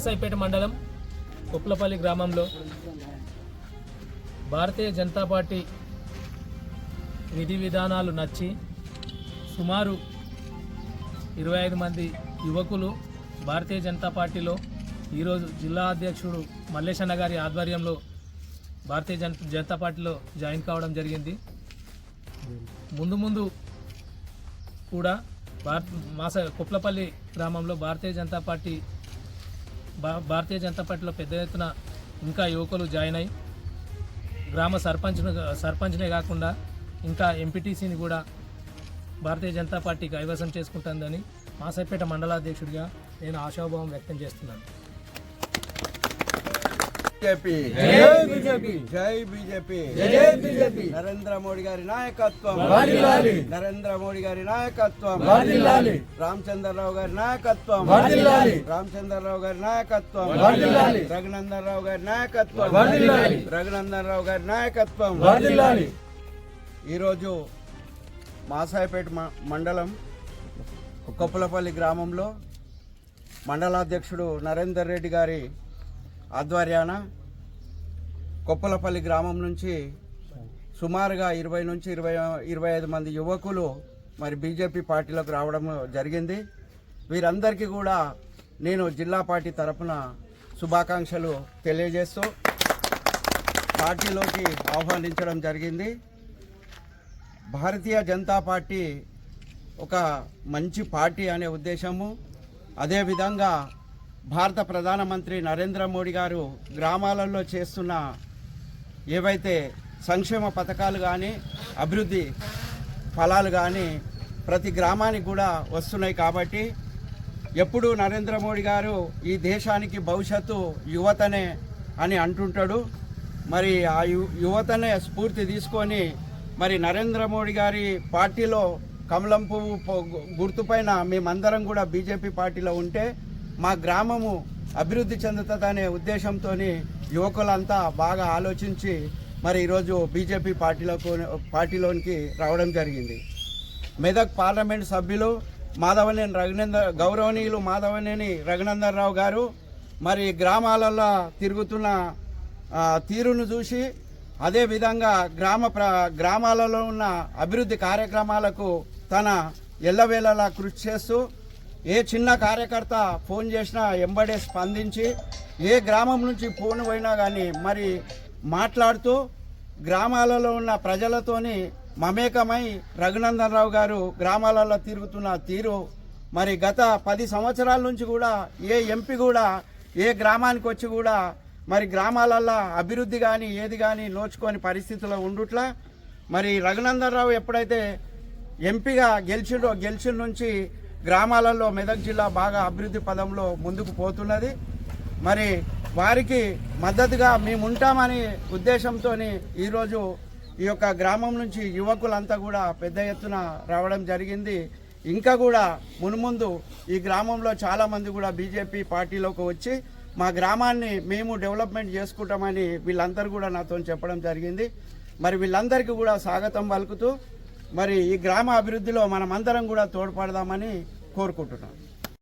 మాసాయిపేట మండలం కొప్లపల్లి గ్రామంలో భారతీయ జనతా పార్టీ విధి విధానాలు నచ్చి సుమారు 25 మంది యువకులు భారతీయ జనతా పార్టీలో ఈరోజు జిల్లా అధ్యక్షుడు మల్లేశన్న గారి ఆధ్వర్యంలో భారతీయ జనతా పార్టీలో జాయిన్ కావడం జరిగింది. ముందు కూడా కొప్లపల్లి గ్రామంలో భారతీయ జనతా పార్టీలో పెద్ద ఎత్తున ఇంకా యువకులు జాయిన్ అయ్యి గ్రామ సర్పంచ్నే కాకుండా ఇంకా ఎంపీటీసీని కూడా భారతీయ జనతా పార్టీ కైవసం చేసుకుంటుందని మాసాయిపేట మండలాధ్యక్షుడిగా నేను ఆశాభావం వ్యక్తం చేస్తున్నాను. జై బీజేపీ, నరేంద్ర మోడీ గారి నాయకత్వం, నరేంద్ర మోడీ గారి నాయకత్వం, రామచంద్రరావు గారి నాయకత్వం, రామచంద్రరావు గారి నాయకత్వం, రఘునందనరావు గారి నాయకత్వం, రఘునందనరావు గారి నాయకత్వం. ఈరోజు మాసాయిపేట మండలం కొప్పలపల్లి గ్రామంలో మండలాధ్యక్షుడు నరేందర్ రెడ్డి గారి ఆధ్వర్యాన కొప్పలపల్లి గ్రామం నుంచి సుమారుగా 20 నుంచి 25 మంది యువకులు మరి బీజేపీ పార్టీలోకి రావడం జరిగింది. వీరందరికీ కూడా నేను జిల్లా పార్టీ తరఫున శుభాకాంక్షలు తెలియజేస్తూ పార్టీలోకి ఆహ్వానించడం జరిగింది. భారతీయ జనతా పార్టీ ఒక మంచి పార్టీ అనే ఉద్దేశము, అదేవిధంగా భారత ప్రధానమంత్రి నరేంద్ర మోడీ గారు గ్రామాలలో చేస్తున్న ఏవైతే సంక్షేమ పథకాలు కానీ అభివృద్ధి ఫలాలు కానీ ప్రతి గ్రామానికి కూడా వస్తున్నాయి. కాబట్టి ఎప్పుడూ నరేంద్ర మోడీ గారు ఈ దేశానికి భవిష్యత్తు యువతనే అని అంటుంటాడు. మరి ఆ యువతనే స్ఫూర్తి తీసుకొని మరి నరేంద్ర మోడీ గారి పార్టీలో కమలం పువ్వు గుర్తుపైన మేమందరం కూడా బీజేపీ పార్టీలో ఉంటే మా గ్రామము అభివృద్ధి చెందుతుందనే ఉద్దేశంతో యువకులంతా బాగా ఆలోచించి మరి ఈరోజు బీజేపీ పార్టీలోనికి రావడం జరిగింది. మెదక్ పార్లమెంట్ సభ్యులు గౌరవనీయులు మాధవనేని రఘునందనరావు గారు మరి గ్రామాలలో తిరుగుతున్న తీరును చూసి, అదేవిధంగా గ్రామాలలో ఉన్న అభివృద్ధి కార్యక్రమాలకు తన ఎల్లవేళలా కృషి చేస్తూ ఏ చిన్న కార్యకర్త ఫోన్ చేసినా ఎంబడే స్పందించి ఏ గ్రామం నుంచి ఫోన్ పోయినా కానీ మరి మాట్లాడుతూ గ్రామాలలో ఉన్న ప్రజలతోని మమేకమై రఘునందనరావు గారు గ్రామాలలో తిరుగుతున్న తీరు మరి గత 10 సంవత్సరాల నుంచి కూడా ఏ ఎంపీ కూడా ఏ గ్రామానికి వచ్చి కూడా మరి గ్రామాలల్లో అభివృద్ధి కానీ ఏది కానీ నోచుకొని పరిస్థితుల్లో ఉండుట్లా మరి రఘునందనరావు ఎప్పుడైతే ఎంపీగా గెలిచిన నుంచి గ్రామాలలో మెదక్ జిల్లా బాగా అభివృద్ధి పదంలో ముందుకు పోతున్నది. మరి వారికి మద్దతుగా మేముంటామని ఉద్దేశంతో ఈరోజు ఈ యొక్క గ్రామం నుంచి యువకులంతా కూడా పెద్ద ఎత్తున రావడం జరిగింది. ఇంకా కూడా మున్ముందు ఈ గ్రామంలో చాలామంది కూడా బీజేపీ పార్టీలోకి వచ్చి మా గ్రామాన్ని మేము డెవలప్మెంట్ చేసుకుంటామని వీళ్ళందరూ కూడా నాతో చెప్పడం జరిగింది. మరి వీళ్ళందరికీ కూడా స్వాగతం పలుకుతూ మరి ఈ గ్రామ అభివృద్ధిలో మనమందరం కూడా తోడ్పడదామని కోరుకుంటున్నాం.